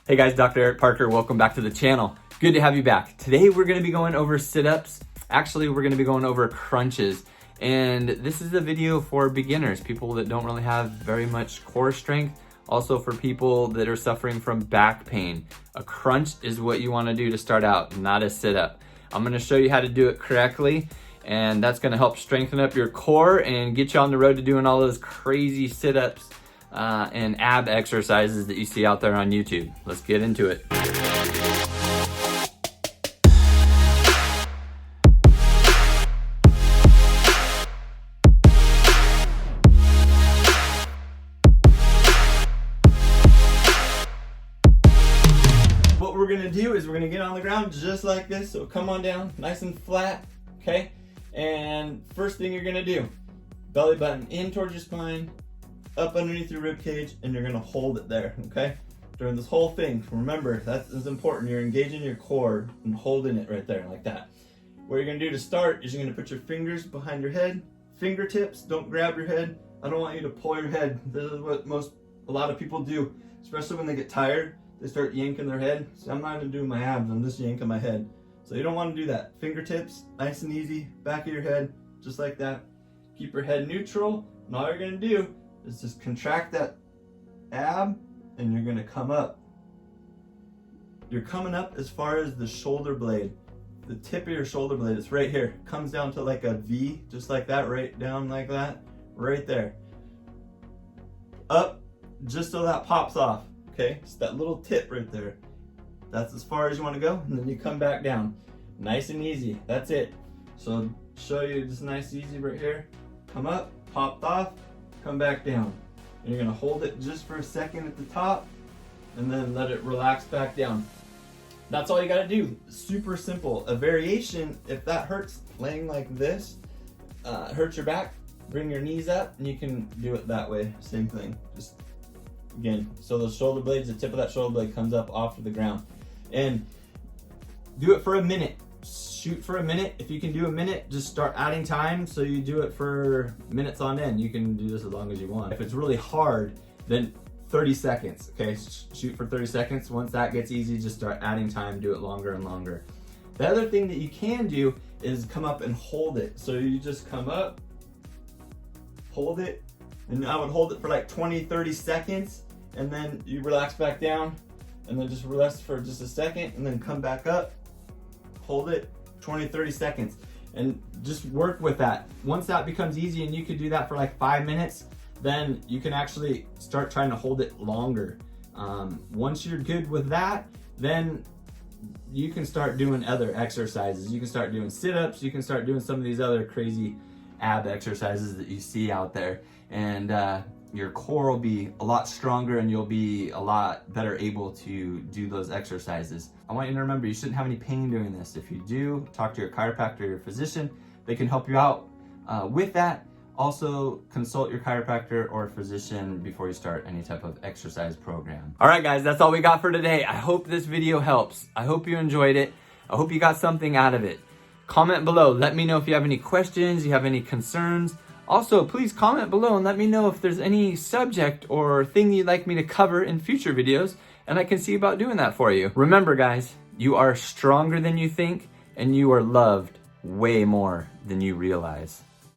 Hey guys, Dr. Eric Parker, welcome back to the channel. Good to have you back. Today we're gonna be going over sit-ups. Actually, we're gonna be going over crunches. And this is a video for beginners, people that don't really have very much core strength. Also for people that are suffering from back pain. A crunch is what you wanna do to start out, not a sit-up. I'm gonna show you how to do it correctly, and that's gonna help strengthen up your core and get you on the road to doing all those crazy sit-ups and ab exercises that you see out there on YouTube. Let's get into it. What we're gonna do is we're gonna get on the ground just like this. So come on down, nice and flat, okay? And first thing you're gonna do, belly button in towards your spine, up underneath your rib cage, and you're gonna hold it there, okay? During this whole thing, remember, that is important. You're engaging your core and holding it right there, like that. What you're gonna do to start is you're gonna put your fingers behind your head, fingertips, don't grab your head. I don't want you to pull your head. This is what a lot of people do, especially when they get tired. They start yanking their head. So I'm not even doing my abs, I'm just yanking my head. So you don't wanna do that. Fingertips, nice and easy, back of your head, just like that. Keep your head neutral, and all you're gonna do is just contract that ab, and you're gonna come up. You're coming up as far as the shoulder blade. The tip of your shoulder blade is right here. Comes down to like a V, just like that, right down like that, right there. Up, just so that pops off, okay? It's that little tip right there. That's as far as you wanna go, and then you come back down. Nice and easy, that's it. So show you just nice and easy right here. Come up, popped off, come back down. And you're gonna hold it just for a second at the top and then let it relax back down. That's all you gotta do. Super simple. A variation, if that hurts laying like this, hurts your back, bring your knees up and you can do it that way. Same thing. Just again, so those shoulder blades, the tip of that shoulder blade comes up off of the ground. And do it for a minute. Shoot for a minute. If you can do a minute, just start adding time so you do it for minutes on end. You can do this as long as you want. If it's really hard, then 30 seconds, okay? Shoot for 30 seconds. Once that gets easy, just start adding time, do it longer and longer. The other thing that you can do is come up and hold it. So you just come up, hold it, and I would hold it for like 20, 30 seconds, and then you relax back down, and then just relax for just a second, and then come back up, hold it, 20, 30 seconds, and just work with that. Once that becomes easy and you can do that for like 5 minutes, then you can actually start trying to hold it longer. Once you're good with that, then you can start doing other exercises. You can start doing sit-ups, you can start doing some of these other crazy ab exercises that you see out there. And your core will be a lot stronger and you'll be a lot better able to do those exercises. I want you to remember you shouldn't have any pain doing this. If you do, talk to your chiropractor or your physician. They can help you out with that. Also, consult your chiropractor or physician before you start any type of exercise program. All right, guys, that's all we got for today. I hope this video helps. I hope you enjoyed it. I hope you got something out of it. Comment below. Let me know if you have any questions, you have any concerns. Also, please comment below and let me know if there's any subject or thing you'd like me to cover in future videos, and I can see about doing that for you. Remember, guys, you are stronger than you think, and you are loved way more than you realize.